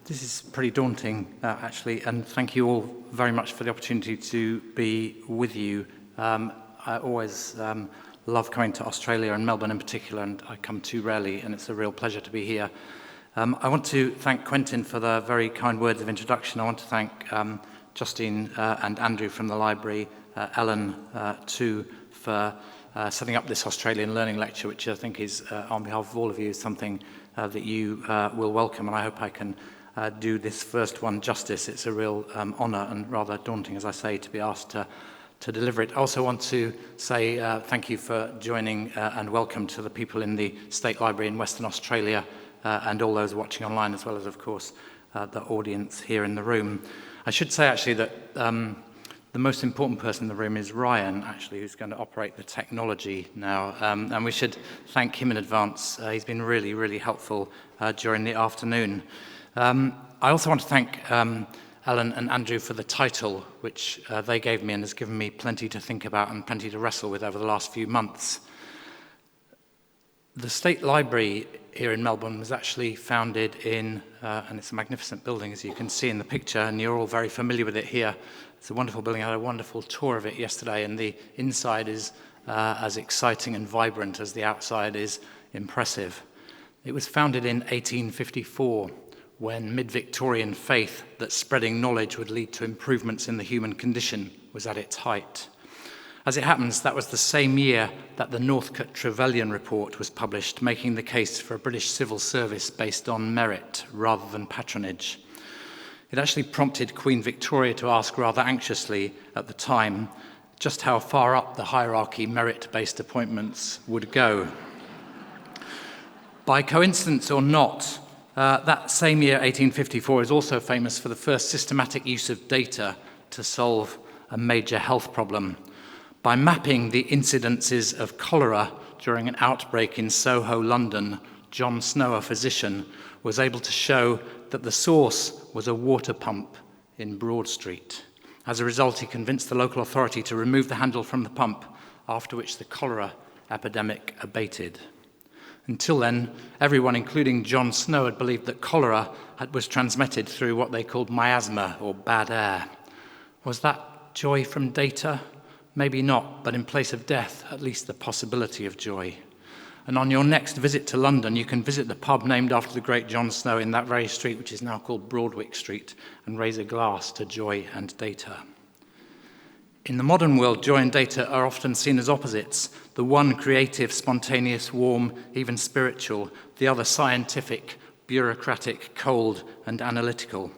this is pretty daunting, actually, and thank you all very much for the opportunity to be with you. I always love coming to Australia and Melbourne in particular, and I come too rarely, and it's a real pleasure to be here. I want to thank Quentin for the very kind words of introduction. I want to thank Justine and Andrew from the library, Ellen too, for setting up this Australian Learning Lecture, which I think is, on behalf of all of you, is something that you will welcome, and I hope I can do this first one justice. It's a real honour and rather daunting, as I say, to be asked to deliver it. I also want to say thank you for joining and welcome to the people in the State Library in Western Australia and all those watching online, as well as, of course, the audience here in the room. I should say, actually, that the most important person in the room is Ryan, actually, who's going to operate the technology now, and we should thank him in advance. He's been really, really helpful during the afternoon. I also want to thank Ellen and Andrew for the title, which they gave me and has given me plenty to think about and plenty to wrestle with over the last few months. The State Library here in Melbourne was actually founded in, and it's a magnificent building, as you can see in the picture, and you're all very familiar with it here. It's a wonderful building. I had a wonderful tour of it yesterday, and the inside is as exciting and vibrant as the outside is impressive. It was founded in 1854, when mid-Victorian faith that spreading knowledge would lead to improvements in the human condition was at its height. As it happens, that was the same year that the Northcote Trevelyan report was published, making the case for a British civil service based on merit rather than patronage. It actually prompted Queen Victoria to ask rather anxiously at the time just how far up the hierarchy merit-based appointments would go. By coincidence or not, that same year, 1854, is also famous for the first systematic use of data to solve a major health problem. By mapping the incidences of cholera during an outbreak in Soho, London, John Snow, a physician, was able to show that the source was a water pump in Broad Street. As a result, he convinced the local authority to remove the handle from the pump, after which the cholera epidemic abated. Until then, everyone, including John Snow, had believed that cholera was transmitted through what they called miasma, or bad air. Was that joy from data? Maybe not, but in place of death, at least the possibility of joy. And on your next visit to London, you can visit the pub named after the great John Snow in that very street, which is now called Broadwick Street, and raise a glass to joy and data. In the modern world, joy and data are often seen as opposites. The one creative, spontaneous, warm, even spiritual. The other scientific, bureaucratic, cold, and analytical.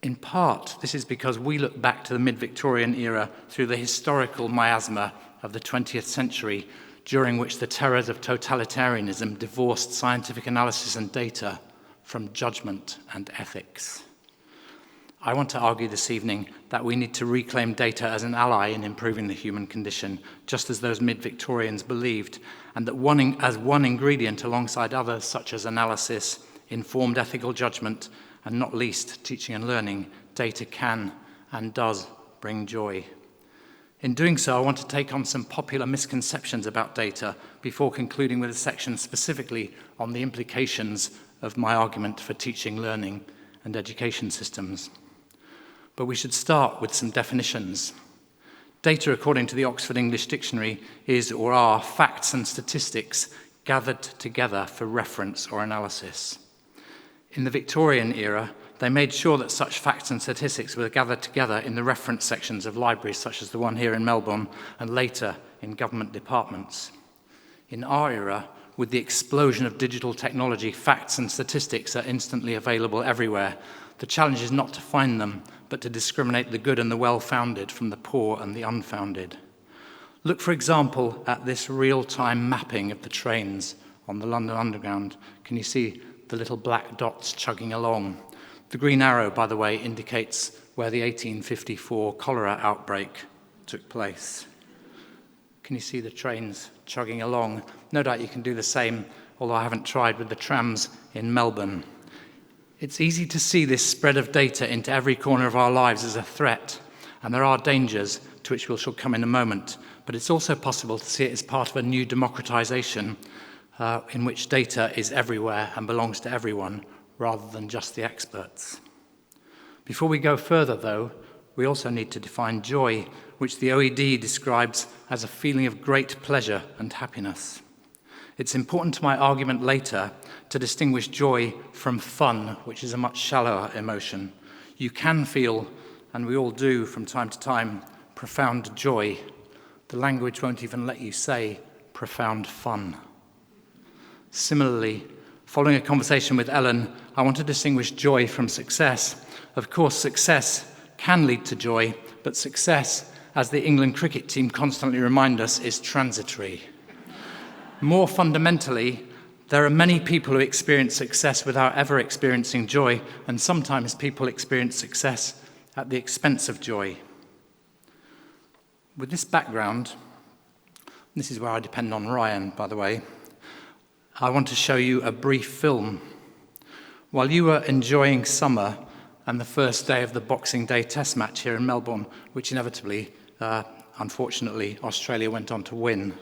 In part, this is because we look back to the mid-Victorian era through the historical miasma of the 20th century, during which the terrors of totalitarianism divorced scientific analysis and data from judgment and ethics. I want to argue this evening that we need to reclaim data as an ally in improving the human condition, just as those mid-Victorians believed, and that as one ingredient alongside others such as analysis, informed ethical judgment, and not least teaching and learning, data can and does bring joy. In doing so, I want to take on some popular misconceptions about data before concluding with a section specifically on the implications of my argument for teaching, learning, and education systems. But we should start with some definitions. Data, according to the Oxford English Dictionary, is or are facts and statistics gathered together for reference or analysis. In the Victorian era, they made sure that such facts and statistics were gathered together in the reference sections of libraries such as the one here in Melbourne, and later in government departments. In our era, with the explosion of digital technology, facts and statistics are instantly available everywhere. The challenge is not to find them, but to discriminate the good and the well-founded from the poor and the unfounded. Look, for example, at this real-time mapping of the trains on the London Underground. Can you see the little black dots chugging along? The green arrow, by the way, indicates where the 1854 cholera outbreak took place. Can you see the trains chugging along? No doubt you can do the same, although I haven't tried with the trams in Melbourne. It's easy to see this spread of data into every corner of our lives as a threat, and there are dangers to which we shall come in a moment, but it's also possible to see it as part of a new democratization in which data is everywhere and belongs to everyone, rather than just the experts. Before we go further, though, we also need to define joy, which the OED describes as a feeling of great pleasure and happiness. It's important to my argument later to distinguish joy from fun, which is a much shallower emotion. You can feel, and we all do from time to time, profound joy. The language won't even let you say profound fun. Similarly, following a conversation with Ellen, I want to distinguish joy from success. Of course, success can lead to joy, but success, as the England cricket team constantly remind us, is transitory. More fundamentally, there are many people who experience success without ever experiencing joy, and sometimes people experience success at the expense of joy. With this background, this is where I depend on Ryan, by the way, I want to show you a brief film. While you were enjoying summer and the first day of the Boxing Day Test match here in Melbourne, which inevitably, unfortunately, Australia went on to win,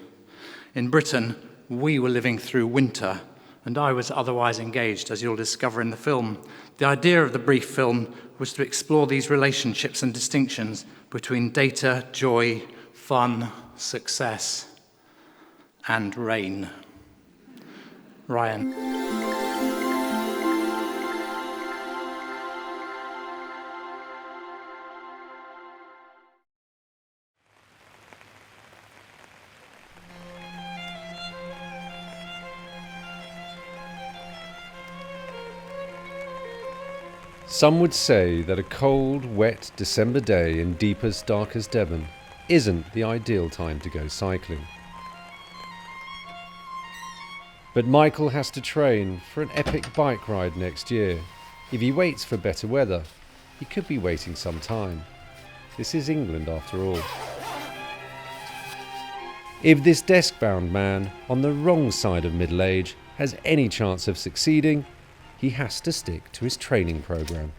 in Britain, we were living through winter, and I was otherwise engaged, as you'll discover in the film. The idea of the brief film was to explore these relationships and distinctions between data, joy, fun, success, and rain. Ryan. Some would say that a cold, wet December day in deepest, darkest Devon isn't the ideal time to go cycling. But Michael has to train for an epic bike ride next year. If he waits for better weather, he could be waiting some time. This is England after all. If this desk-bound man on the wrong side of middle age has any chance of succeeding, he has to stick to his training programme.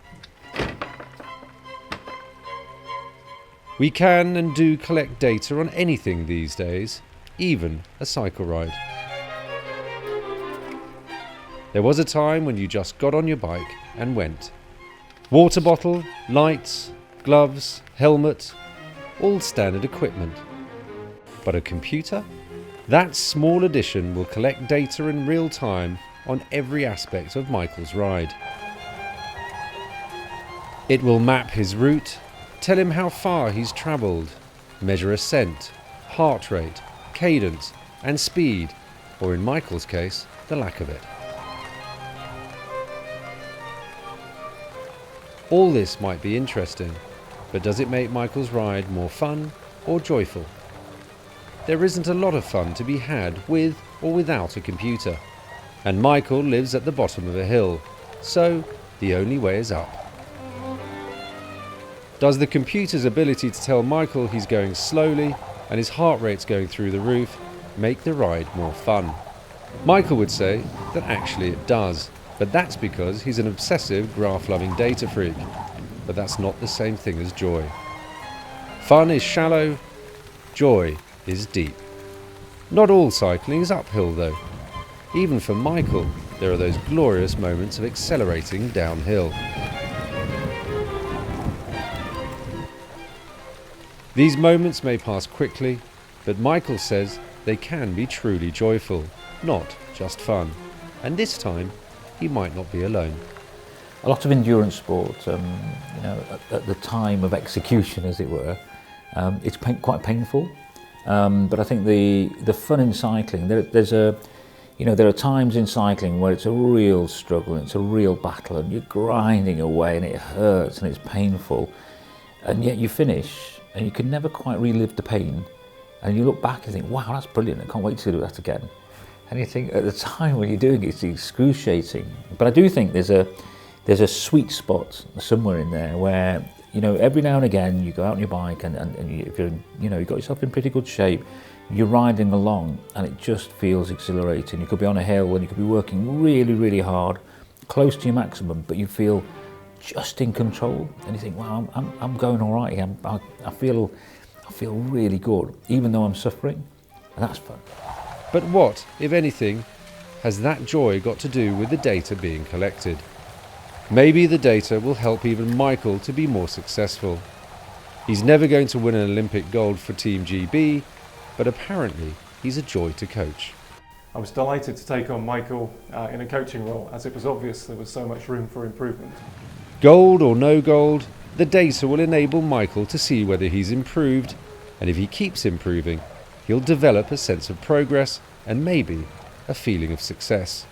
We can and do collect data on anything these days, even a cycle ride. There was a time when you just got on your bike and went. Water bottle, lights, gloves, helmet, all standard equipment. But a computer? That small addition will collect data in real time on every aspect of Michael's ride. It will map his route, tell him how far he's travelled, measure ascent, heart rate, cadence and speed, or in Michael's case, the lack of it. All this might be interesting, but does it make Michael's ride more fun or joyful? There isn't a lot of fun to be had with or without a computer. And Michael lives at the bottom of a hill, so the only way is up. Does the computer's ability to tell Michael he's going slowly and his heart rate's going through the roof make the ride more fun? Michael would say that actually it does, but that's because he's an obsessive graph-loving data freak. But that's not the same thing as joy. Fun is shallow, joy is deep. Not all cycling is uphill though. Even for Michael, there are those glorious moments of accelerating downhill. These moments may pass quickly, but Michael says they can be truly joyful, not just fun. And this time, he might not be alone. A lot of endurance sport, at the time of execution, as it were, it's quite painful. But I think the fun in cycling, there are times in cycling where it's a real struggle, and it's a real battle, and you're grinding away, and it hurts and it's painful, and yet you finish, and you can never quite relive the pain, and you look back and think, wow, that's brilliant, I can't wait to do that again. And you think at the time when you're doing it, it's excruciating. But I do think there's a sweet spot somewhere in there where, every now and again you go out on your bike and if you've got yourself in pretty good shape, you're riding along and it just feels exhilarating. You could be on a hill and you could be working really, really hard, close to your maximum, but you feel just in control. And you think, wow, I'm going all right. I feel really good, even though I'm suffering. And that's fun. But what, if anything, has that joy got to do with the data being collected? Maybe the data will help even Michael to be more successful. He's never going to win an Olympic gold for Team GB, but apparently he's a joy to coach. I was delighted to take on Michael in a coaching role, as it was obvious there was so much room for improvement. Gold or no gold, the data will enable Michael to see whether he's improved, and if he keeps improving, he'll develop a sense of progress and maybe a feeling of success.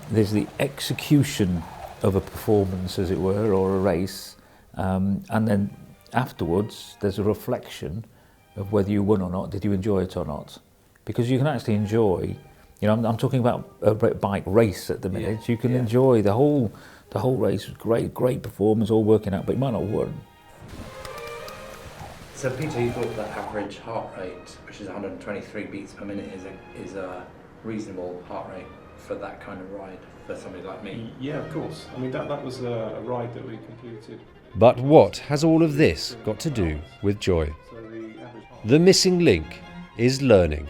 There's the execution of a performance, as it were, or a race, and then afterwards there's a reflection of whether you won or not. Did you enjoy it or not? Because you can actually enjoy, I'm talking about a bike race at the minute. You can enjoy the whole race. Great performance, all working out, but you might not have won. So Peter, you thought that average heart rate, which is 123 beats per minute, is a reasonable heart rate for that kind of ride for somebody like me? Yeah, of course. I mean, that was a ride that we completed. But what has all of this got to do with joy? The missing link is learning.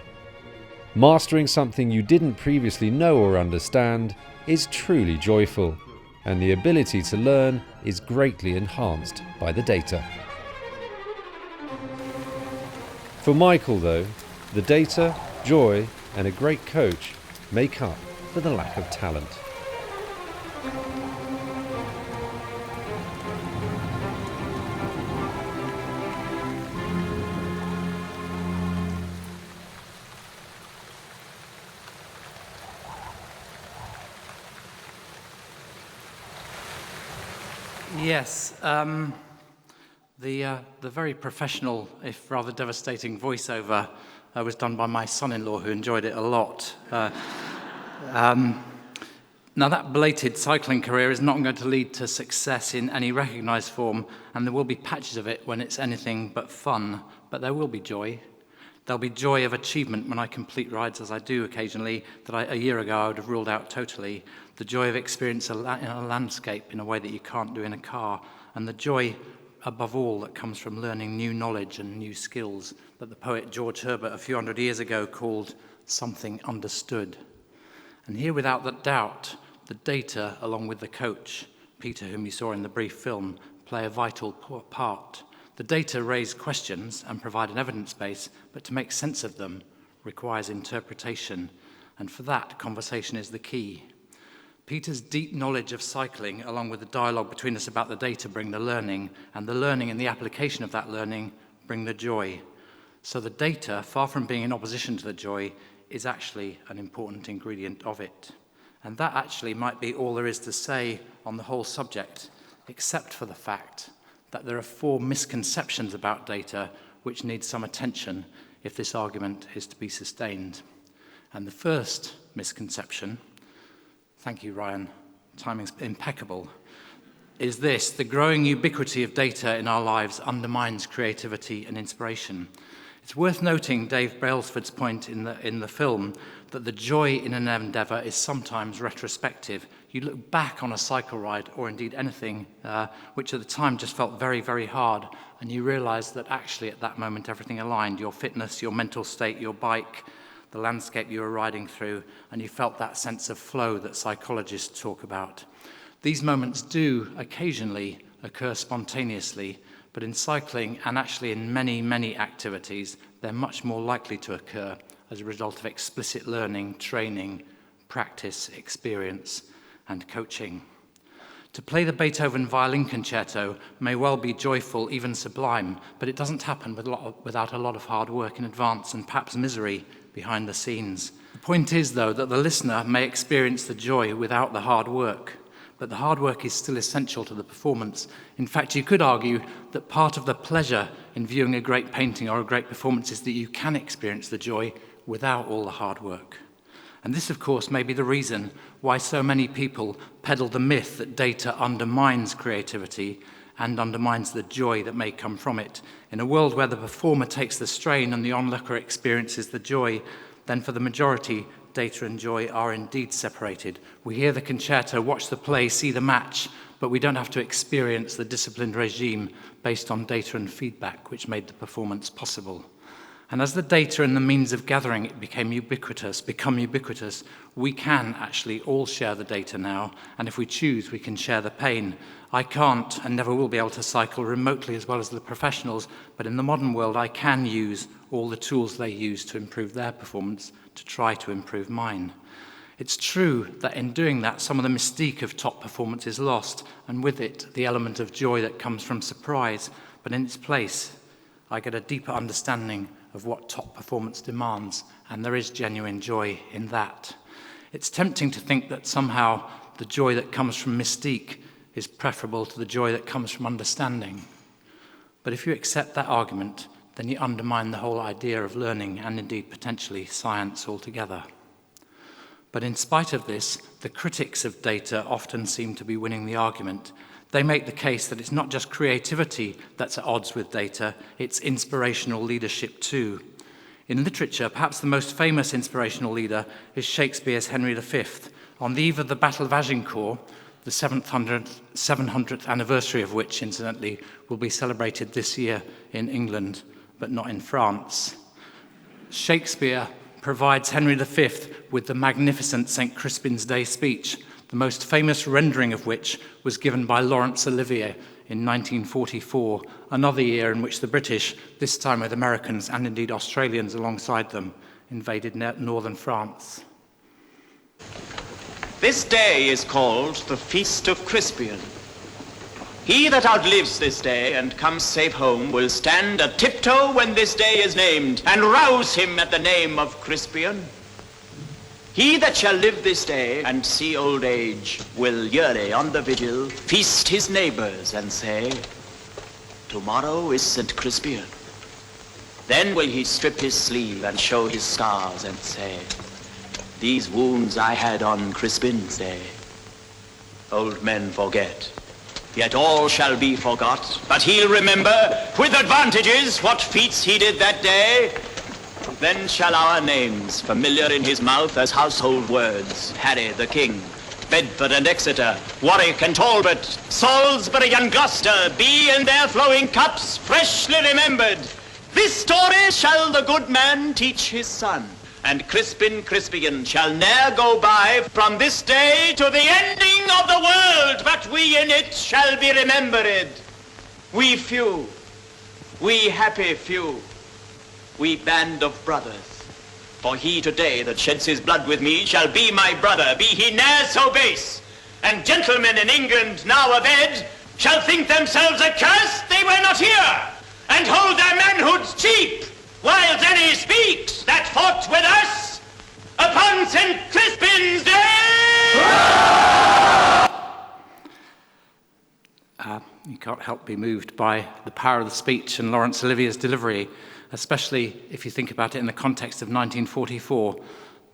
Mastering something you didn't previously know or understand is truly joyful, and the ability to learn is greatly enhanced by the data. For Michael, though, the data, joy, and a great coach make up for the lack of talent. Yes, the very professional, if rather devastating, voiceover was done by my son-in-law, who enjoyed it a lot. Now, that belated cycling career is not going to lead to success in any recognised form, and there will be patches of it when it's anything but fun, but there will be joy. There'll be joy of achievement when I complete rides, as I do occasionally, that a year ago I would have ruled out totally. The joy of experience in a landscape in a way that you can't do in a car, and the joy, above all, that comes from learning new knowledge and new skills that the poet George Herbert a few hundred years ago called something understood. And here, without that doubt, the data, along with the coach, Peter, whom you saw in the brief film, play a vital part. The data raise questions and provide an evidence base, but to make sense of them requires interpretation, and for that, conversation is the key. Peter's deep knowledge of cycling, along with the dialogue between us about the data, bring the learning, and the learning and the application of that learning bring the joy. So the data, far from being in opposition to the joy, is actually an important ingredient of it. And that actually might be all there is to say on the whole subject, except for the fact that there are 4 misconceptions about data which need some attention if this argument is to be sustained. And the first misconception, thank you, Ryan, timing's impeccable, is this: the growing ubiquity of data in our lives undermines creativity and inspiration. It's worth noting Dave Brailsford's point in the film that the joy in an endeavour is sometimes retrospective. You look back on a cycle ride, or indeed anything, which at the time just felt very, very hard, and you realise that actually at that moment everything aligned: your fitness, your mental state, your bike, the landscape you were riding through, and you felt that sense of flow that psychologists talk about. These moments do occasionally occur spontaneously, but in cycling, and actually in many, many activities, they're much more likely to occur as a result of explicit learning, training, practice, experience, and coaching. To play the Beethoven violin concerto may well be joyful, even sublime, but it doesn't happen without a lot of hard work in advance and perhaps misery behind the scenes. The point is, though, that the listener may experience the joy without the hard work, but the hard work is still essential to the performance. In fact, you could argue that part of the pleasure in viewing a great painting or a great performance is that you can experience the joy without all the hard work. And this, of course, may be the reason why so many people peddle the myth that data undermines creativity and undermines the joy that may come from it. In a world where the performer takes the strain and the onlooker experiences the joy, then for the majority, data and joy are indeed separated. We hear the concerto, watch the play, see the match, but we don't have to experience the disciplined regime based on data and feedback which made the performance possible. And as the data and the means of gathering it become ubiquitous, we can actually all share the data now, and if we choose, we can share the pain. I can't and never will be able to cycle remotely as well as the professionals, but in the modern world I can use all the tools they use to improve their performance to try to improve mine. It's true that in doing that, some of the mystique of top performance is lost, and with it, the element of joy that comes from surprise, but in its place, I get a deeper understanding of what top performance demands, and there is genuine joy in that. It's tempting to think that somehow the joy that comes from mystique is preferable to the joy that comes from understanding. But if you accept that argument, then you undermine the whole idea of learning and indeed potentially science altogether. But in spite of this, the critics of data often seem to be winning the argument. They make the case that it's not just creativity that's at odds with data, it's inspirational leadership too. In literature, perhaps the most famous inspirational leader is Shakespeare's Henry V. On the eve of the Battle of Agincourt, the 700th anniversary of which, incidentally, will be celebrated this year in England, but not in France. Shakespeare provides Henry V with the magnificent St. Crispin's Day speech, the most famous rendering of which was given by Laurence Olivier in 1944, another year in which the British, this time with Americans and indeed Australians alongside them, invaded northern France. This day is called the Feast of Crispian. He that outlives this day and comes safe home will stand a tiptoe when this day is named, and rouse him at the name of Crispian. He that shall live this day and see old age will yearly on the vigil feast his neighbors and say, tomorrow is St. Crispian. Then will he strip his sleeve and show his scars and say, these wounds I had on Crispin's day. Old men forget, yet all shall be forgot, but he'll remember with advantages what feats he did that day. Then shall our names, familiar in his mouth as household words, Harry the King, Bedford and Exeter, Warwick and Talbot, Salisbury and Gloucester, be in their flowing cups freshly remembered. This story shall the good man teach his son, and Crispian shall ne'er go by from this day to the ending of the world, but we in it shall be remembered. We few, we happy few, we band of brothers. For he today that sheds his blood with me shall be my brother, be he ne'er so base. And gentlemen in England now abed shall think themselves accursed they were not here, and hold their manhoods cheap, while any speaks that fought with us upon St. Crispin's Day. You can't help be moved by the power of the speech and Laurence Olivier's delivery, especially if you think about it in the context of 1944.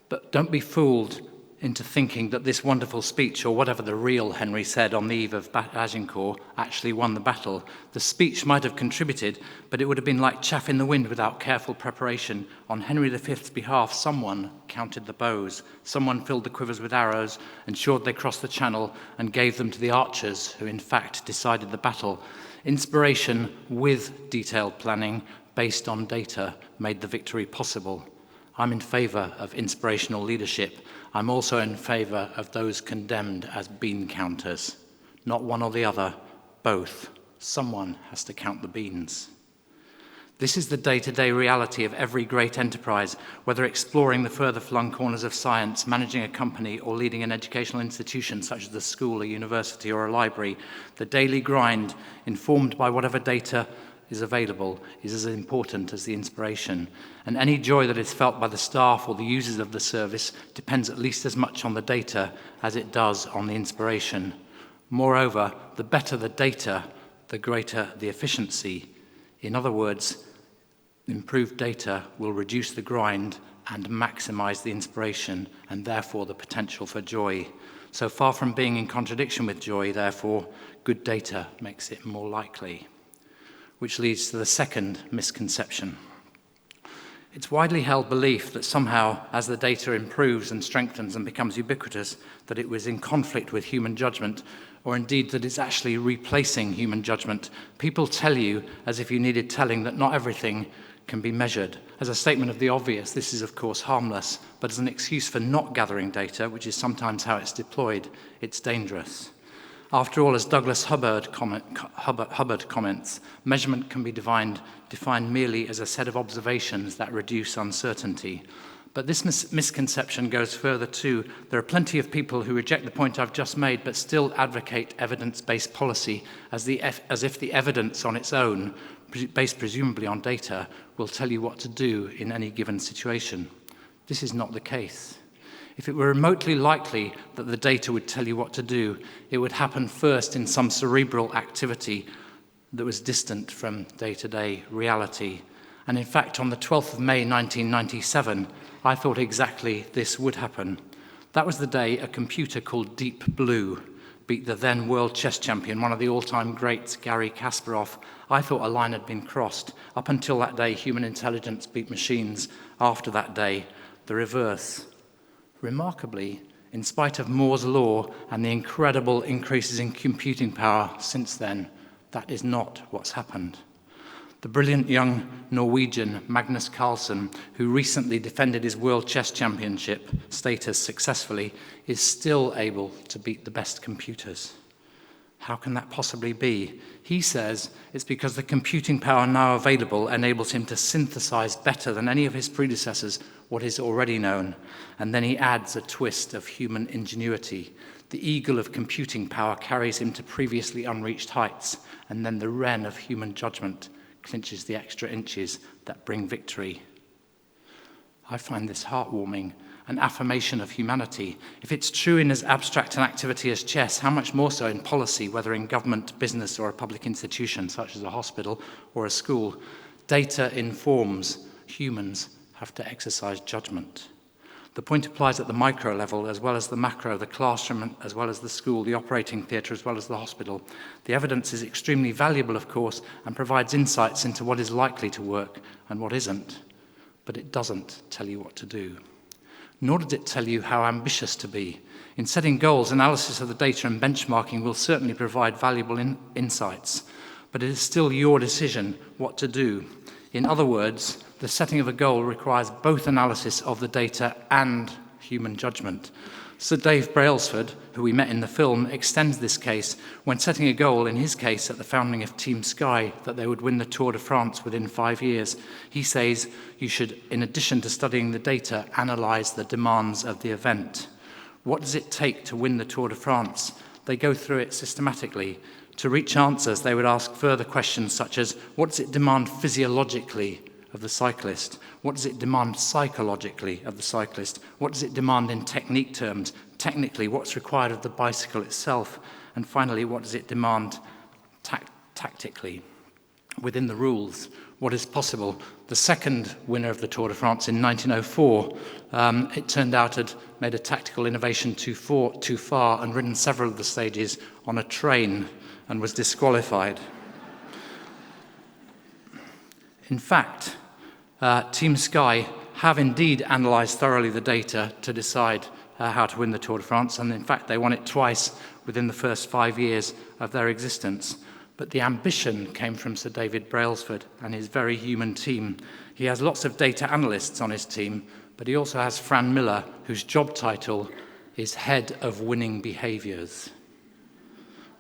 But don't be fooled into thinking that this wonderful speech, or whatever the real Henry said on the eve of Agincourt, actually won the battle. The speech might have contributed, but it would have been like chaff in the wind without careful preparation. On Henry V's behalf, someone counted the bows, someone filled the quivers with arrows, ensured they crossed the channel, and gave them to the archers, who in fact decided the battle. Inspiration with detailed planning based on data made the victory possible. I'm in favour of inspirational leadership. I'm also in favour of those condemned as bean counters. Not one or the other, both. Someone has to count the beans. This is the day-to-day reality of every great enterprise, whether exploring the further flung corners of science, managing a company, or leading an educational institution such as a school, a university, or a library. The daily grind, informed by whatever data is available, is as important as the inspiration. And any joy that is felt by the staff or the users of the service depends at least as much on the data as it does on the inspiration. Moreover, the better the data, the greater the efficiency. In other words, improved data will reduce the grind and maximize the inspiration, and therefore the potential for joy. So far from being in contradiction with joy, therefore, good data makes it more likely. Which leads to the second misconception. It's widely held belief that somehow, as the data improves and strengthens and becomes ubiquitous, that it was in conflict with human judgment, or indeed that it's actually replacing human judgment. People tell you, as if you needed telling, that not everything can be measured. As a statement of the obvious, this is of course harmless, but as an excuse for not gathering data, which is sometimes how it's deployed, it's dangerous. After all, as Douglas Hubbard comments, measurement can be defined merely as a set of observations that reduce uncertainty. But this misconception goes further too. There are plenty of people who reject the point I've just made but still advocate evidence-based policy as if the evidence on its own, based presumably on data, will tell you what to do in any given situation. This is not the case. If it were remotely likely that the data would tell you what to do, it would happen first in some cerebral activity that was distant from day-to-day reality. And in fact, on the 12th of May 1997, I thought exactly this would happen. That was the day a computer called Deep Blue beat the then world chess champion, one of the all-time greats, Garry Kasparov. I thought a line had been crossed. Up until that day, human intelligence beat machines. After that day, the reverse. Remarkably, in spite of Moore's law and the incredible increases in computing power since then, that is not what's happened. The brilliant young Norwegian Magnus Carlsen, who recently defended his world chess championship status successfully, is still able to beat the best computers. How can that possibly be? He says it's because the computing power now available enables him to synthesize better than any of his predecessors what is already known. And then he adds a twist of human ingenuity. The eagle of computing power carries him to previously unreached heights, and then the wren of human judgment clinches the extra inches that bring victory. I find this heartwarming, an affirmation of humanity. If it's true in as abstract an activity as chess, how much more so in policy, whether in government, business, or a public institution, such as a hospital or a school? Data informs. Humans have to exercise judgment. The point applies at the micro level as well as the macro, the classroom as well as the school, the operating theatre as well as the hospital. The evidence is extremely valuable, of course, and provides insights into what is likely to work and what isn't. But it doesn't tell you what to do. Nor does it tell you how ambitious to be. In setting goals, analysis of the data and benchmarking will certainly provide valuable insights, but it is still your decision what to do. In other words, the setting of a goal requires both analysis of the data and human judgment. Sir Dave Brailsford, who we met in the film, extends this case when setting a goal, in his case at the founding of Team Sky, that they would win the Tour de France within 5 years. He says you should, in addition to studying the data, analyse the demands of the event. What does it take to win the Tour de France? They go through it systematically. To reach answers, they would ask further questions such as, what does it demand physiologically of the cyclist? What does it demand psychologically of the cyclist? What does it demand in technique terms? Technically, what's required of the bicycle itself? And finally, what does it demand tactically? Within the rules, what is possible? The second winner of the Tour de France in 1904, it turned out had made a tactical innovation too far and ridden several of the stages on a train and was disqualified. In fact, Team Sky have indeed analysed thoroughly the data to decide how to win the Tour de France, and in fact they won it twice within the first 5 years of their existence. But the ambition came from Sir David Brailsford and his very human team. He has lots of data analysts on his team, but he also has Fran Miller, whose job title is Head of Winning Behaviours.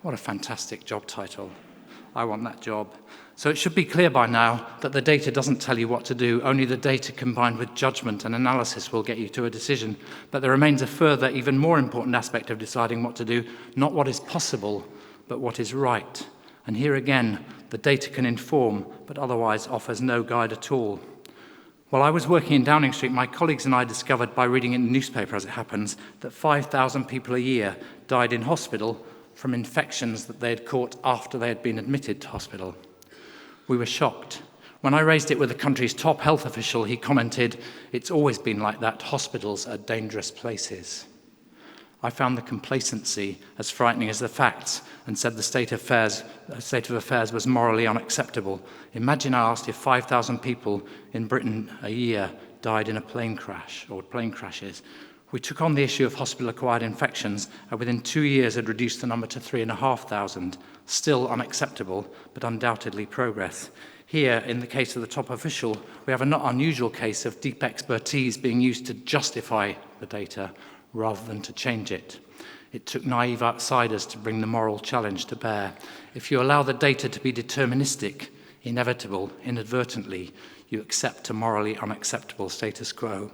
What a fantastic job title. I want that job. So it should be clear by now that the data doesn't tell you what to do. Only the data combined with judgment and analysis will get you to a decision. But there remains a further, even more important aspect of deciding what to do, not what is possible, but what is right. And here again, the data can inform, but otherwise offers no guide at all. While I was working in Downing Street, my colleagues and I discovered by reading in the newspaper, as it happens, that 5,000 people a year died in hospital from infections that they had caught after they had been admitted to hospital. We were shocked. When I raised it with the country's top health official, he commented, "It's always been like that. Hospitals are dangerous places." I found the complacency as frightening as the facts and said the state of affairs was morally unacceptable. Imagine I asked if 5,000 people in Britain a year died in a plane crash or plane crashes. We took on the issue of hospital-acquired infections and within 2 years had reduced the number to 3,500. Still unacceptable, but undoubtedly progress. Here, in the case of the top official, we have a not unusual case of deep expertise being used to justify the data rather than to change it. It took naive outsiders to bring the moral challenge to bear. If you allow the data to be deterministic, inevitable, inadvertently, you accept a morally unacceptable status quo.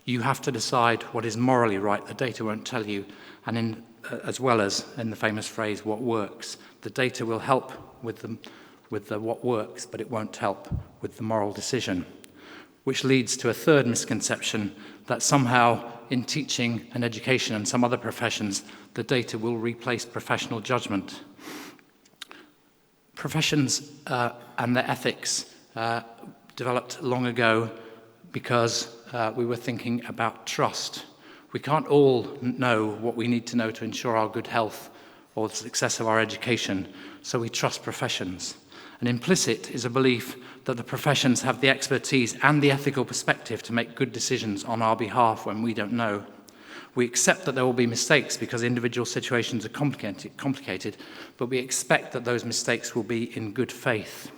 You have to decide what is morally right. The data won't tell you, and as well as in the famous phrase, what works. The data will help with the what works, but it won't help with the moral decision. Which leads to a third misconception, that somehow in teaching and education and some other professions, the data will replace professional judgment. Professions and their ethics developed long ago because we were thinking about trust. We can't all know what we need to know to ensure our good health or the success of our education, so we trust professions. And implicit is a belief that the professions have the expertise and the ethical perspective to make good decisions on our behalf when we don't know. We accept that there will be mistakes because individual situations are complicated, but we expect that those mistakes will be in good faith.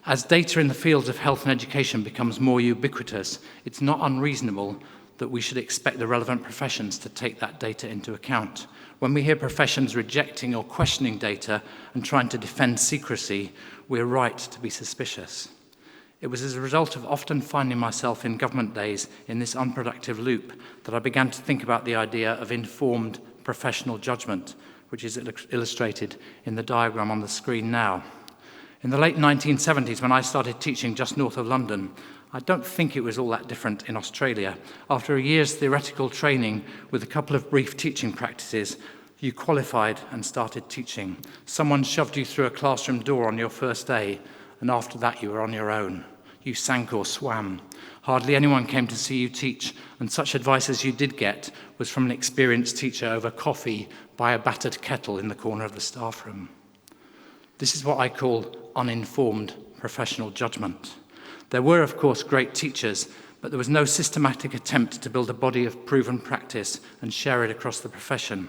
As data in the fields of health and education becomes more ubiquitous, it's not unreasonable that we should expect the relevant professions to take that data into account. When we hear professions rejecting or questioning data and trying to defend secrecy, we're right to be suspicious. It was as a result of often finding myself in government days in this unproductive loop that I began to think about the idea of informed professional judgment, which is illustrated in the diagram on the screen now. In the late 1970s, when I started teaching just north of London, I don't think it was all that different in Australia. After a year's theoretical training with a couple of brief teaching practices, you qualified and started teaching. Someone shoved you through a classroom door on your first day, and after that you were on your own. You sank or swam. Hardly anyone came to see you teach, and such advice as you did get was from an experienced teacher over coffee by a battered kettle in the corner of the staff room. This is what I call uninformed professional judgment. There were, of course, great teachers, but there was no systematic attempt to build a body of proven practice and share it across the profession.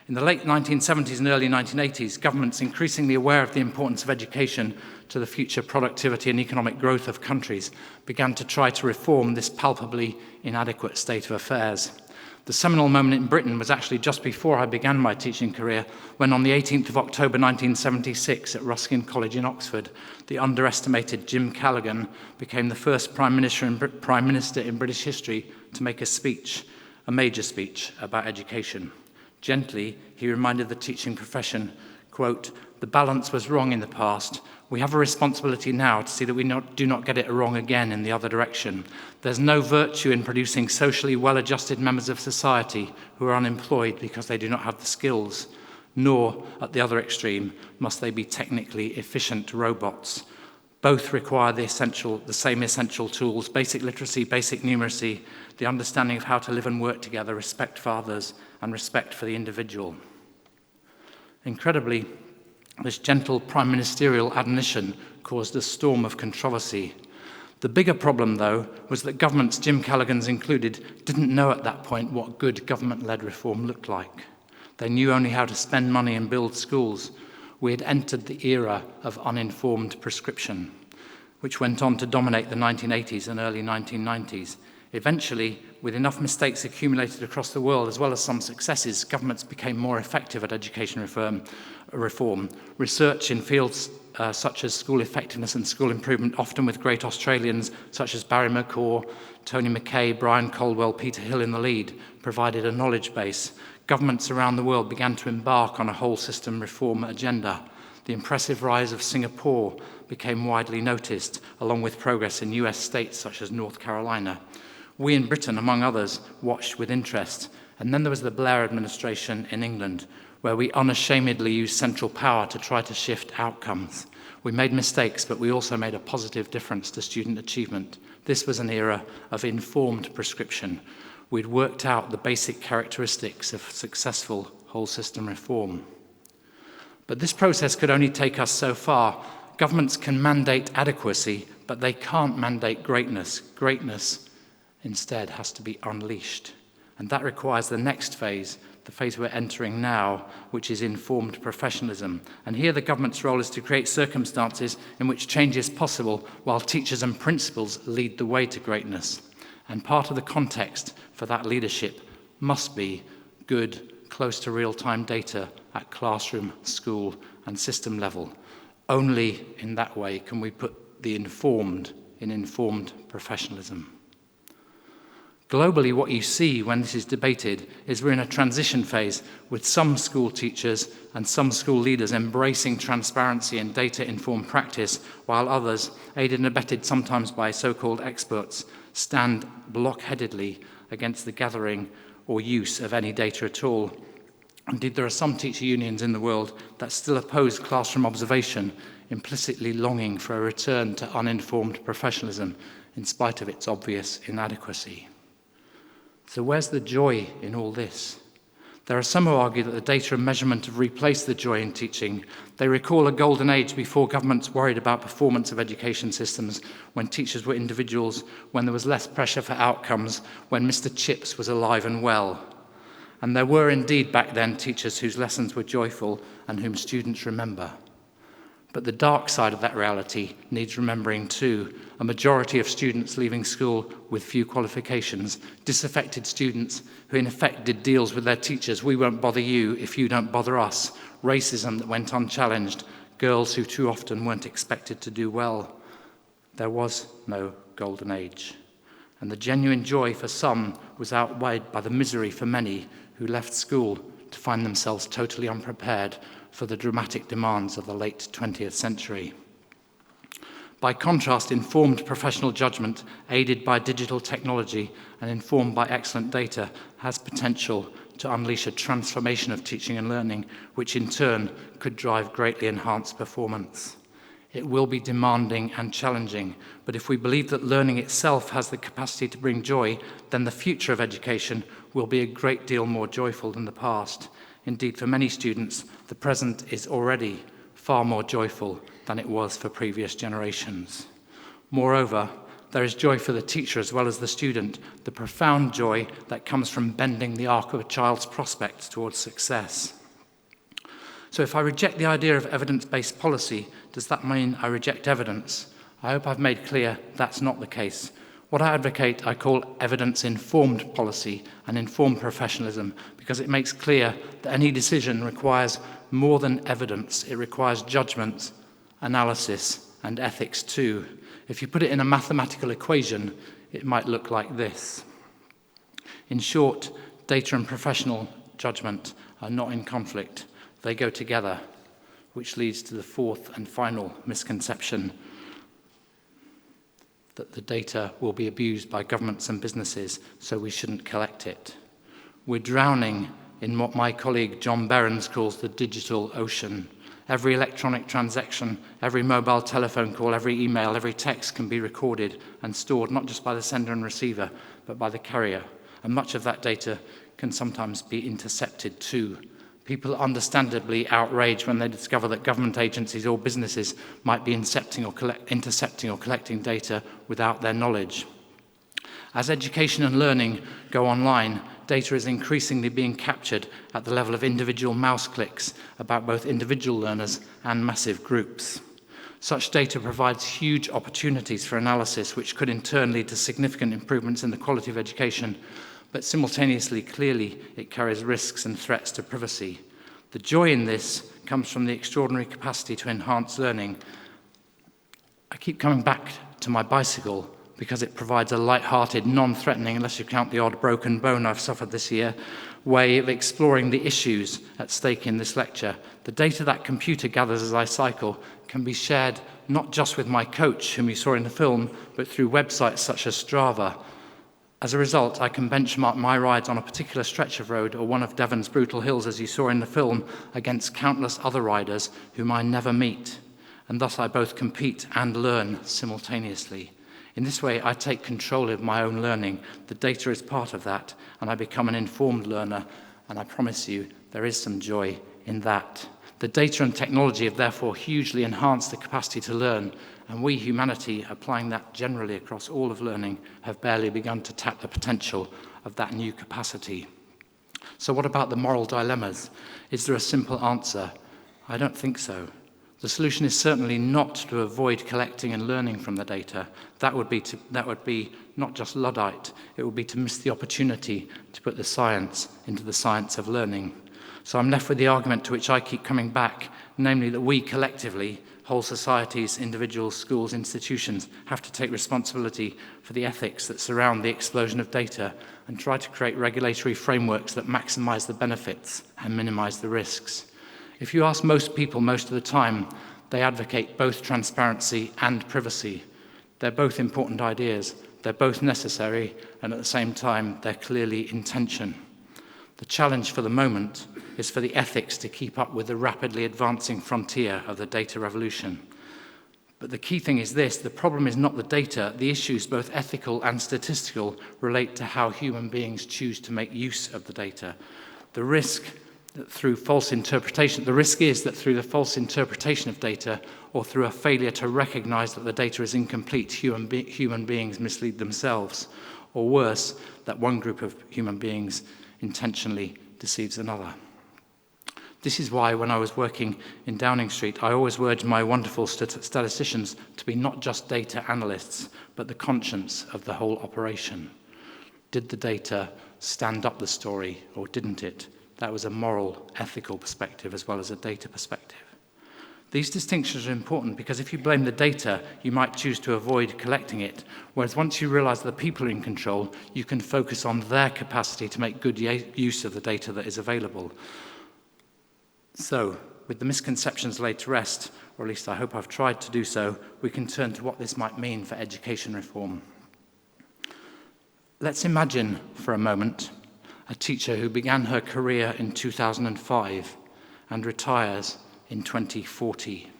In the late 1970s and early 1980s, governments, increasingly aware of the importance of education to the future productivity and economic growth of countries, began to try to reform this palpably inadequate state of affairs. The seminal moment in Britain was actually just before I began my teaching career, when on the 18th of October 1976 at Ruskin College in Oxford, the underestimated Jim Callaghan became the first Prime Minister in British history to make a major speech about education. Gently, he reminded the teaching profession, quote, "The balance was wrong in the past. We have a responsibility now to see that we do not get it wrong again in the other direction. There's no virtue in producing socially well-adjusted members of society who are unemployed because they do not have the skills, nor, at the other extreme, must they be technically efficient robots. Both require the same essential tools: basic literacy, basic numeracy, the understanding of how to live and work together, respect for others, and respect for the individual." Incredibly, this gentle prime ministerial admonition caused a storm of controversy. The bigger problem, though, was that governments, Jim Callaghan's included, didn't know at that point what good government-led reform looked like. They knew only how to spend money and build schools. We had entered the era of uninformed prescription, which went on to dominate the 1980s and early 1990s. Eventually, with enough mistakes accumulated across the world, as well as some successes, governments became more effective at education reform. Research in fields such as school effectiveness and school improvement, often with great Australians such as Barry McCaw, Tony McKay, Brian Caldwell, Peter Hill in the lead, provided a knowledge base. Governments around the world began to embark on a whole system reform agenda. The impressive rise of Singapore became widely noticed, along with progress in US states such as North Carolina. We in Britain, among others, watched with interest. And then there was the Blair administration in England, where we unashamedly used central power to try to shift outcomes. We made mistakes, but we also made a positive difference to student achievement. This was an era of informed prescription. We'd worked out the basic characteristics of successful whole system reform. But this process could only take us so far. Governments can mandate adequacy, but they can't mandate greatness. Greatness, instead, has to be unleashed. And that requires the next phase, the phase we're entering now, which is informed professionalism. And here the government's role is to create circumstances in which change is possible while teachers and principals lead the way to greatness. And part of the context for that leadership must be good, close to real-time data at classroom, school, and system level. Only in that way can we put the informed in informed professionalism. Globally, what you see when this is debated is we're in a transition phase with some school teachers and some school leaders embracing transparency and data-informed practice, while others, aided and abetted sometimes by so-called experts, stand blockheadedly against the gathering or use of any data at all. Indeed, there are some teacher unions in the world that still oppose classroom observation, implicitly longing for a return to uninformed professionalism in spite of its obvious inadequacy. So where's the joy in all this? There are some who argue that the data and measurement have replaced the joy in teaching. They recall a golden age before governments worried about performance of education systems, when teachers were individuals, when there was less pressure for outcomes, when Mr. Chips was alive and well. And there were indeed back then teachers whose lessons were joyful and whom students remember. But the dark side of that reality needs remembering too. A majority of students leaving school with few qualifications, disaffected students who in effect did deals with their teachers, we won't bother you if you don't bother us, racism that went unchallenged, girls who too often weren't expected to do well. There was no golden age. And the genuine joy for some was outweighed by the misery for many who left school to find themselves totally unprepared for the dramatic demands of the late 20th century. By contrast, informed professional judgment, aided by digital technology and informed by excellent data, has potential to unleash a transformation of teaching and learning, which in turn could drive greatly enhanced performance. It will be demanding and challenging, but if we believe that learning itself has the capacity to bring joy, then the future of education will be a great deal more joyful than the past. Indeed, for many students, the present is already far more joyful than it was for previous generations. Moreover, there is joy for the teacher as well as the student, the profound joy that comes from bending the arc of a child's prospects towards success. So if I reject the idea of evidence-based policy, does that mean I reject evidence? I hope I've made clear that's not the case. What I advocate, I call evidence-informed policy and informed professionalism, because it makes clear that any decision requires more than evidence. It requires judgment, analysis, and ethics too. If you put it in a mathematical equation, it might look like this. In short, data and professional judgment are not in conflict. They go together, which leads to the fourth and final misconception, that the data will be abused by governments and businesses, so we shouldn't collect it. We're drowning in what my colleague John Behrens calls the digital ocean. Every electronic transaction, every mobile telephone call, every email, every text can be recorded and stored not just by the sender and receiver, but by the carrier. And much of that data can sometimes be intercepted too. People are understandably outraged when they discover that government agencies or businesses might be intercepting or collecting data without their knowledge. As education and learning go online, data is increasingly being captured at the level of individual mouse clicks about both individual learners and massive groups. Such data provides huge opportunities for analysis, which could in turn lead to significant improvements in the quality of education, but simultaneously, clearly, it carries risks and threats to privacy. The joy in this comes from the extraordinary capacity to enhance learning. I keep coming back to my bicycle because it provides a light-hearted, non-threatening, unless you count the odd broken bone I've suffered this year, way of exploring the issues at stake in this lecture. The data that computer gathers as I cycle can be shared not just with my coach, whom you saw in the film, but through websites such as Strava. As a result, I can benchmark my rides on a particular stretch of road or one of Devon's brutal hills, as you saw in the film, against countless other riders whom I never meet. And thus I both compete and learn simultaneously. In this way, I take control of my own learning. The data is part of that, and I become an informed learner, and I promise you there is some joy in that. The data and technology have therefore hugely enhanced the capacity to learn, and we, humanity, applying that generally across all of learning, have barely begun to tap the potential of that new capacity. So what about the moral dilemmas? Is there a simple answer? I don't think so. The solution is certainly not to avoid collecting and learning from the data. That would be not just Luddite, it would be to miss the opportunity to put the science into the science of learning. So I'm left with the argument to which I keep coming back, namely that we collectively, whole societies, individuals, schools, institutions, have to take responsibility for the ethics that surround the explosion of data and try to create regulatory frameworks that maximize the benefits and minimize the risks. If you ask most people most of the time, they advocate both transparency and privacy. They're both important ideas, they're both necessary, and at the same time, they're clearly in tension. The challenge for the moment is for the ethics to keep up with the rapidly advancing frontier of the data revolution. But the key thing is this: the problem is not the data. The issues, both ethical and statistical, relate to how human beings choose to make use of the data. The risk is that through the false interpretation of data, or through a failure to recognize that the data is incomplete, human beings mislead themselves, or worse, that one group of human beings intentionally deceives another. This is why, when I was working in Downing Street, I always urged my wonderful statisticians to be not just data analysts, but the conscience of the whole operation. Did the data stand up the story, or didn't it? That was a moral, ethical perspective as well as a data perspective. These distinctions are important because if you blame the data, you might choose to avoid collecting it, whereas once you realize that the people are in control, you can focus on their capacity to make good use of the data that is available. So, with the misconceptions laid to rest, or at least I hope I've tried to do so, we can turn to what this might mean for education reform. Let's imagine for a moment a teacher who began her career in 2005 and retires in 2040.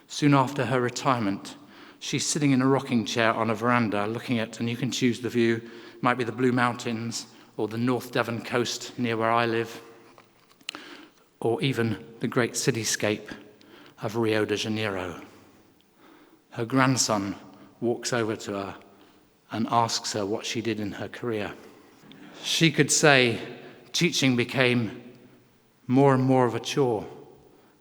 Soon after her retirement, she's sitting in a rocking chair on a veranda looking at, and you can choose the view, it might be the Blue Mountains or the North Devon coast near where I live, or even the great cityscape of Rio de Janeiro. Her grandson walks over to her and asks her what she did in her career. She could say, teaching became more and more of a chore.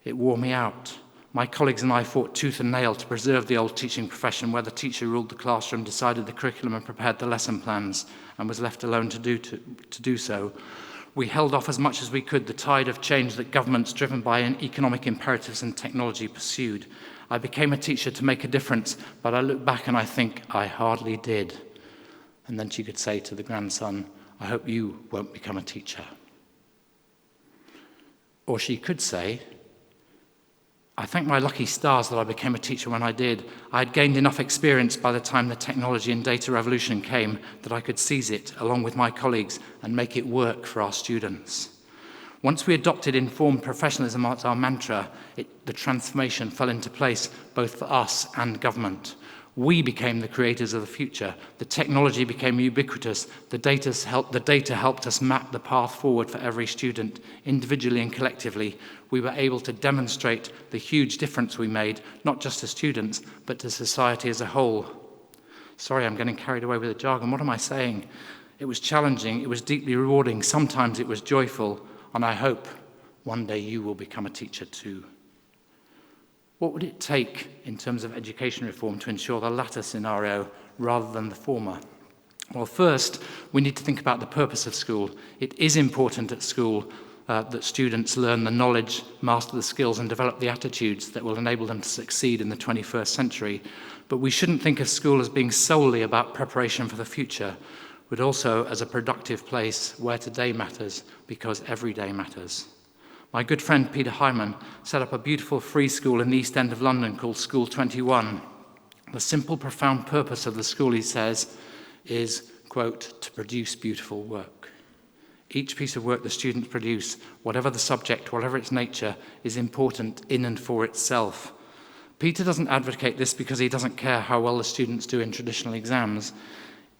It wore me out. My colleagues and I fought tooth and nail to preserve the old teaching profession, where the teacher ruled the classroom, decided the curriculum and prepared the lesson plans, and was left alone to do so. We held off as much as we could the tide of change that governments driven by economic imperatives and technology pursued. I became a teacher to make a difference, but I look back and I think I hardly did. And then she could say to the grandson, I hope you won't become a teacher. Or she could say, I thank my lucky stars that I became a teacher when I did. I had gained enough experience by the time the technology and data revolution came that I could seize it, along with my colleagues, and make it work for our students. Once we adopted informed professionalism as our mantra, the transformation fell into place both for us and government. We became the creators of the future. The technology became ubiquitous. The data helped us map the path forward for every student. Individually and collectively, we were able to demonstrate the huge difference we made, not just to students, but to society as a whole. Sorry, I'm getting carried away with the jargon. What am I saying? It was challenging. It was deeply rewarding. Sometimes it was joyful. And I hope one day you will become a teacher too. What would it take in terms of education reform to ensure the latter scenario rather than the former? Well, first, we need to think about the purpose of school. It is important at school that students learn the knowledge, master the skills, and develop the attitudes that will enable them to succeed in the 21st century. But we shouldn't think of school as being solely about preparation for the future, but also as a productive place where today matters, because every day matters. My good friend Peter Hyman set up a beautiful free school in the East End of London called School 21. The simple, profound purpose of the school, he says, is, quote, to produce beautiful work. Each piece of work the students produce, whatever the subject, whatever its nature, is important in and for itself. Peter doesn't advocate this because he doesn't care how well the students do in traditional exams.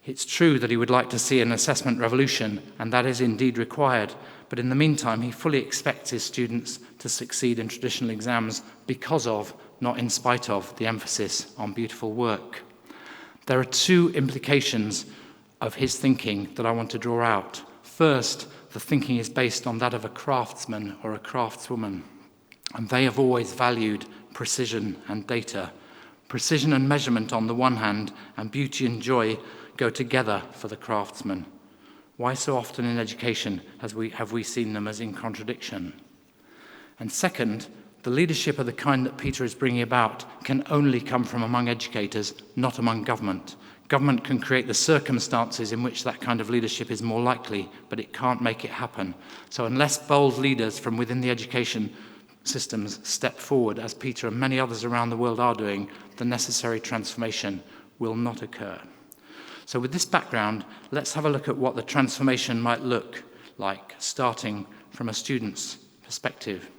It's true that he would like to see an assessment revolution, and that is indeed required. But in the meantime, he fully expects his students to succeed in traditional exams because of, not in spite of, the emphasis on beautiful work. There are two implications of his thinking that I want to draw out. First, the thinking is based on that of a craftsman or a craftswoman, and they have always valued precision and data. Precision and measurement on the one hand, and beauty and joy go together for the craftsman. Why so often in education have we seen them as in contradiction? And second, the leadership of the kind that Peter is bringing about can only come from among educators, not among government. Government can create the circumstances in which that kind of leadership is more likely, but it can't make it happen. So unless bold leaders from within the education systems step forward, as Peter and many others around the world are doing, the necessary transformation will not occur. So with this background, let's have a look at what the transformation might look like, starting from a student's perspective.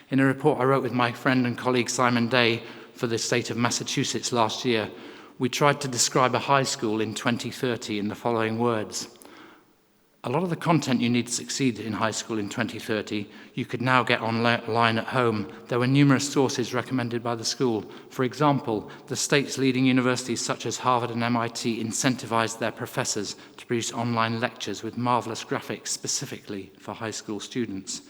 In a report I wrote with my friend and colleague Simon Day for the state of Massachusetts last year, we tried to describe a high school in 2030 in the following words. A lot of the content you need to succeed in high school in 2030, you could now get online at home. There were numerous sources recommended by the school. For example, the state's leading universities such as Harvard and MIT incentivized their professors to produce online lectures with marvelous graphics specifically for high school students.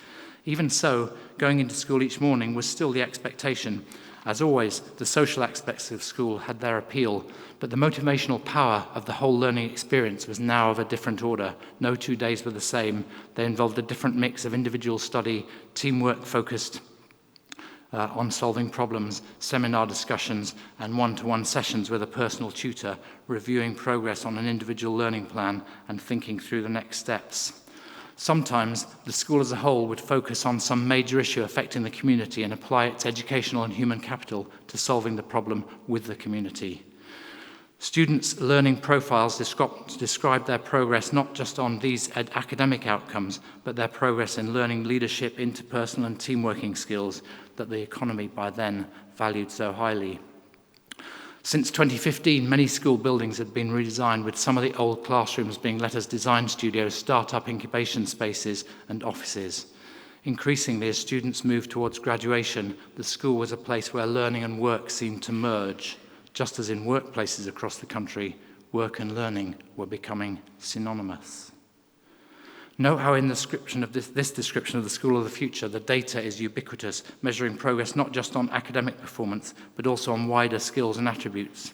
Even so, going into school each morning was still the expectation. As always, the social aspects of school had their appeal, but the motivational power of the whole learning experience was now of a different order. No 2 days were the same. They involved a different mix of individual study, teamwork focused on solving problems, seminar discussions, and one-to-one sessions with a personal tutor, reviewing progress on an individual learning plan and thinking through the next steps. Sometimes the school as a whole would focus on some major issue affecting the community and apply its educational and human capital to solving the problem with the community. Students' learning profiles describe their progress not just on these academic outcomes, but their progress in learning leadership, interpersonal and teamworking skills that the economy by then valued so highly. Since 2015, many school buildings had been redesigned, with some of the old classrooms being let as design studios, start-up incubation spaces, and offices. Increasingly, as students moved towards graduation, the school was a place where learning and work seemed to merge. Just as in workplaces across the country, work and learning were becoming synonymous. Note how in the description of this description of the school of the future, the data is ubiquitous, measuring progress not just on academic performance, but also on wider skills and attributes.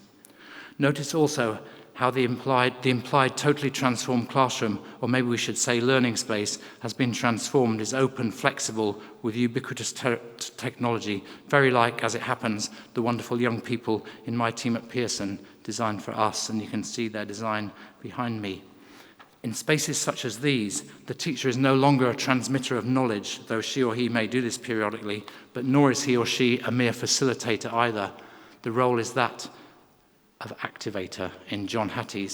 Notice also how the implied totally transformed classroom, or maybe we should say learning space, has been transformed, is open, flexible, with ubiquitous technology, very like, as it happens, the wonderful young people in my team at Pearson designed for us, and you can see their design behind me. In spaces such as these, the teacher is no longer a transmitter of knowledge, though she or he may do this periodically, but nor is he or she a mere facilitator either. The role is that of activator in John Hattie,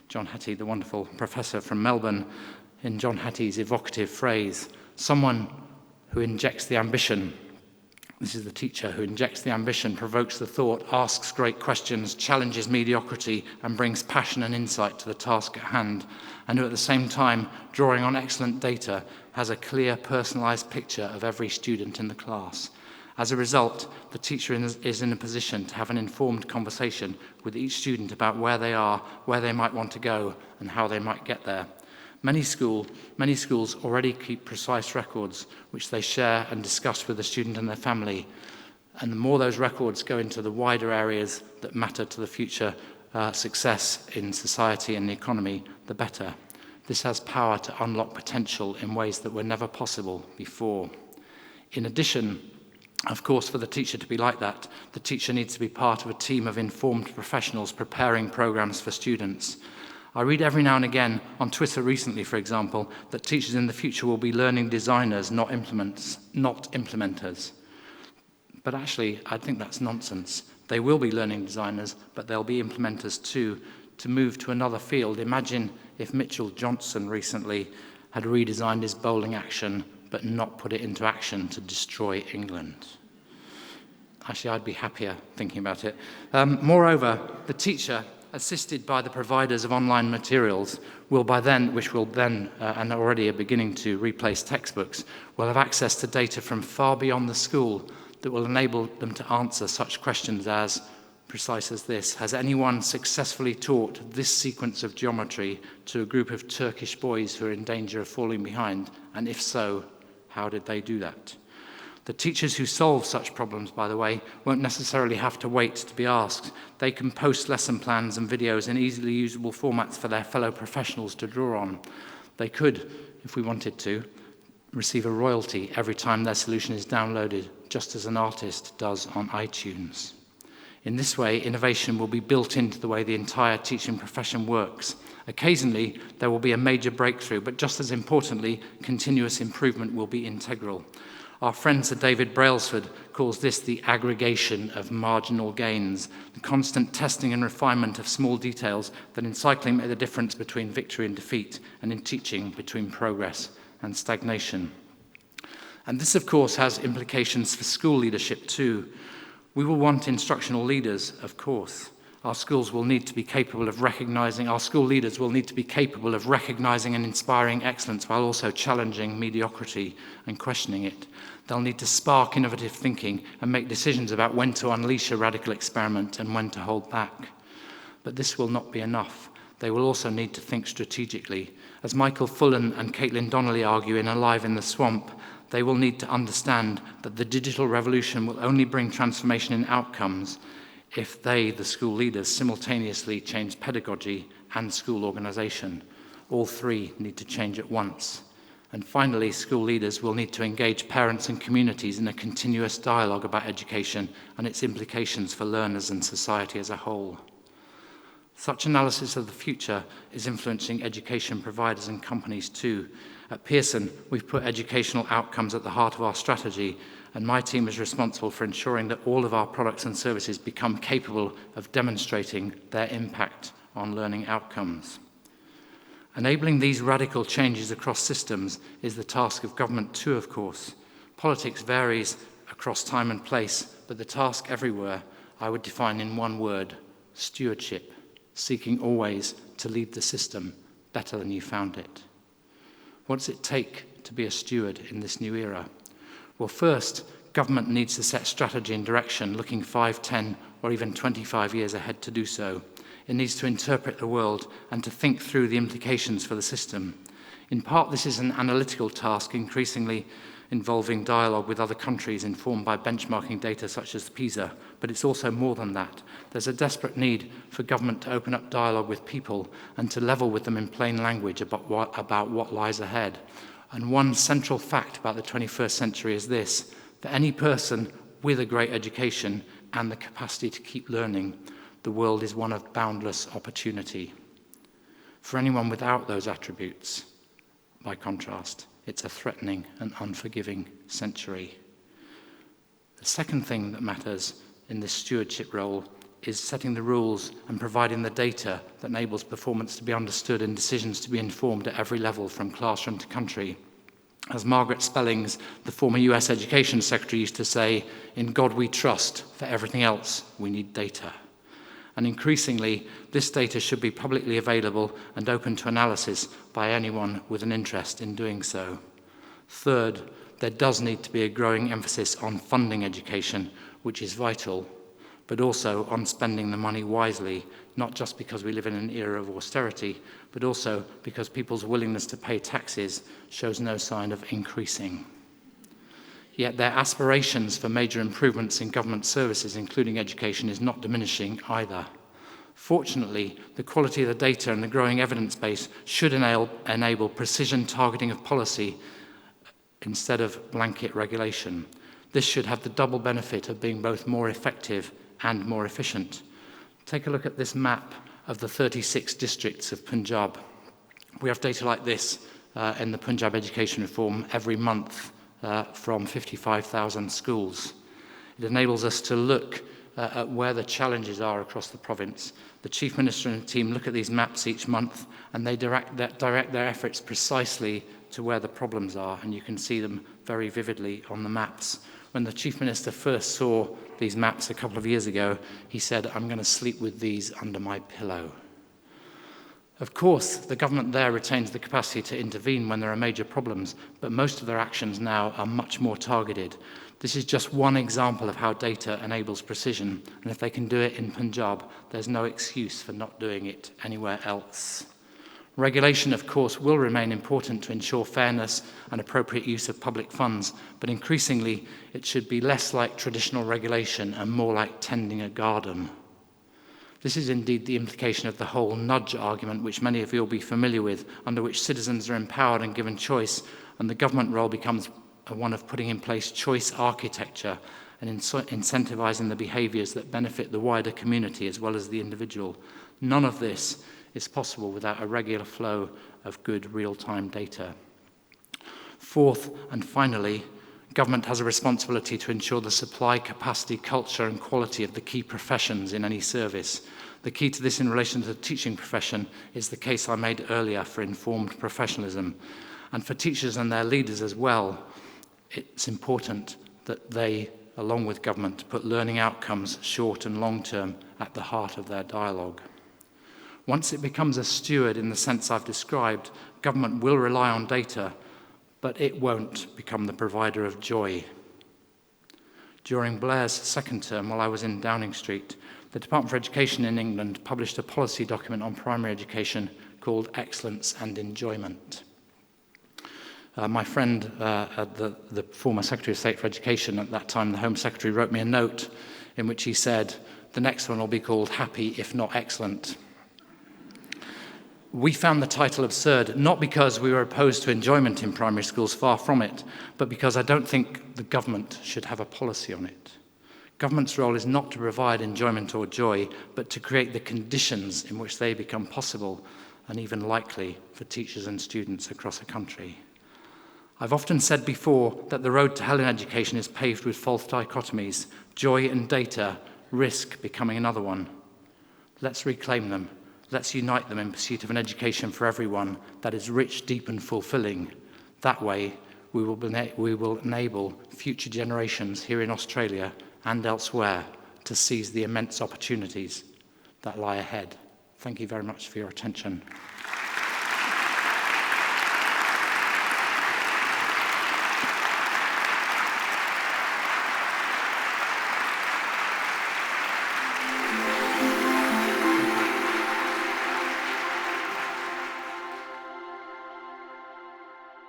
the wonderful professor from Melbourne, in John Hattie's evocative phrase, someone who injects the ambition. This is the teacher who injects the ambition, provokes the thought, asks great questions, challenges mediocrity, and brings passion and insight to the task at hand, and who at the same time, drawing on excellent data, has a clear, personalized picture of every student in the class. As a result, the teacher is in a position to have an informed conversation with each student about where they are, where they might want to go, and how they might get there. Many schools already keep precise records which they share and discuss with the student and their family. And the more those records go into the wider areas that matter to the future success in society and the economy, the better. This has power to unlock potential in ways that were never possible before. In addition, of course, for the teacher to be like that, the teacher needs to be part of a team of informed professionals preparing programs for students. I read every now and again on Twitter recently, for example, that teachers in the future will be learning designers, not implementers. But actually, I think that's nonsense. They will be learning designers, but they'll be implementers too, to move to another field. Imagine if Mitchell Johnson recently had redesigned his bowling action, but not put it into action to destroy England. Actually, I'd be happier thinking about it. Moreover, the teacher, assisted by the providers of online materials, which will then, and already are beginning to replace textbooks, will have access to data from far beyond the school that will enable them to answer such questions as, precise as this: has anyone successfully taught this sequence of geometry to a group of Turkish boys who are in danger of falling behind? And if so, how did they do that? The teachers who solve such problems, by the way, won't necessarily have to wait to be asked. They can post lesson plans and videos in easily usable formats for their fellow professionals to draw on. They could, if we wanted to, receive a royalty every time their solution is downloaded, just as an artist does on iTunes. In this way, innovation will be built into the way the entire teaching profession works. Occasionally, there will be a major breakthrough, but just as importantly, continuous improvement will be integral. Our friend Sir David Brailsford calls this the aggregation of marginal gains, the constant testing and refinement of small details that in cycling make the difference between victory and defeat, and in teaching between progress and stagnation. And this, of course, has implications for school leadership too. We will want instructional leaders, of course. Our schools will need to be capable of recognizing, our school leaders will need to be capable of recognizing and inspiring excellence while also challenging mediocrity and questioning it. They'll need to spark innovative thinking and make decisions about when to unleash a radical experiment and when to hold back. But this will not be enough. They will also need to think strategically. As Michael Fullan and Caitlin Donnelly argue in Alive in the Swamp, they will need to understand that the digital revolution will only bring transformation in outcomes if they, the school leaders, simultaneously change pedagogy and school organization. All three need to change at once. And finally, school leaders will need to engage parents and communities in a continuous dialogue about education and its implications for learners and society as a whole. Such analysis of the future is influencing education providers and companies too. At Pearson, we've put educational outcomes at the heart of our strategy, and my team is responsible for ensuring that all of our products and services become capable of demonstrating their impact on learning outcomes. Enabling these radical changes across systems is the task of government too, of course. Politics varies across time and place, but the task everywhere I would define in one word: stewardship, seeking always to leave the system better than you found it. What does it take to be a steward in this new era? Well, first, government needs to set strategy and direction, looking 5, 10, or even 25 years ahead to do so. It needs to interpret the world and to think through the implications for the system. In part, this is an analytical task, increasingly involving dialogue with other countries informed by benchmarking data such as PISA, but it's also more than that. There's a desperate need for government to open up dialogue with people and to level with them in plain language about what lies ahead. And one central fact about the 21st century is this: for any person with a great education and the capacity to keep learning, the world is one of boundless opportunity. For anyone without those attributes, by contrast, it's a threatening and unforgiving century. The second thing that matters in this stewardship role is setting the rules and providing the data that enables performance to be understood and decisions to be informed at every level, from classroom to country. As Margaret Spellings, the former US Education Secretary, used to say, "In God we trust, for everything else we need data." And increasingly, this data should be publicly available and open to analysis by anyone with an interest in doing so. Third, there does need to be a growing emphasis on funding education, which is vital, but also on spending the money wisely, not just because we live in an era of austerity, but also because people's willingness to pay taxes shows no sign of increasing. Yet their aspirations for major improvements in government services, including education, is not diminishing either. Fortunately, the quality of the data and the growing evidence base should enable precision targeting of policy instead of blanket regulation. This should have the double benefit of being both more effective and more efficient. Take a look at this map of the 36 districts of Punjab. We have data like this in the Punjab education reform every month from 55,000 schools. It enables us to look at where the challenges are across the province. The Chief Minister and the team look at these maps each month, and they direct their efforts precisely to where the problems are, and you can see them very vividly on the maps. When the Chief Minister first saw these maps a couple of years ago, he said, "I'm going to sleep with these under my pillow." Of course, the government there retains the capacity to intervene when there are major problems, but most of their actions now are much more targeted. This is just one example of how data enables precision, and if they can do it in Punjab, there's no excuse for not doing it anywhere else. Regulation, of course, will remain important to ensure fairness and appropriate use of public funds, but increasingly it should be less like traditional regulation and more like tending a garden. This is indeed the implication of the whole nudge argument, which many of you will be familiar with, under which citizens are empowered and given choice, and the government role becomes one of putting in place choice architecture and incentivizing the behaviors that benefit the wider community as well as the individual. None of this is possible without a regular flow of good real-time data. Fourth, and finally, government has a responsibility to ensure the supply, capacity, culture and quality of the key professions in any service. The key to this in relation to the teaching profession is the case I made earlier for informed professionalism. And for teachers and their leaders as well, it's important that they, along with government, put learning outcomes, short and long term, at the heart of their dialogue. Once it becomes a steward in the sense I've described, government will rely on data, but it won't become the provider of joy. During Blair's second term, while I was in Downing Street, the Department for Education in England published a policy document on primary education called Excellence and Enjoyment. My friend, the former Secretary of State for Education at that time, the Home Secretary, wrote me a note in which he said, the next one will be called Happy If Not Excellent. We found the title absurd, not because we were opposed to enjoyment in primary schools, far from it, but because I don't think the government should have a policy on it. Government's role is not to provide enjoyment or joy, but to create the conditions in which they become possible and even likely for teachers and students across a country. I've often said before that the road to hell in education is paved with false dichotomies, joy and data, risk becoming another one. Let's reclaim them. Let's unite them in pursuit of an education for everyone that is rich, deep and fulfilling. That way, we will enable future generations here in Australia and elsewhere to seize the immense opportunities that lie ahead. Thank you very much for your attention.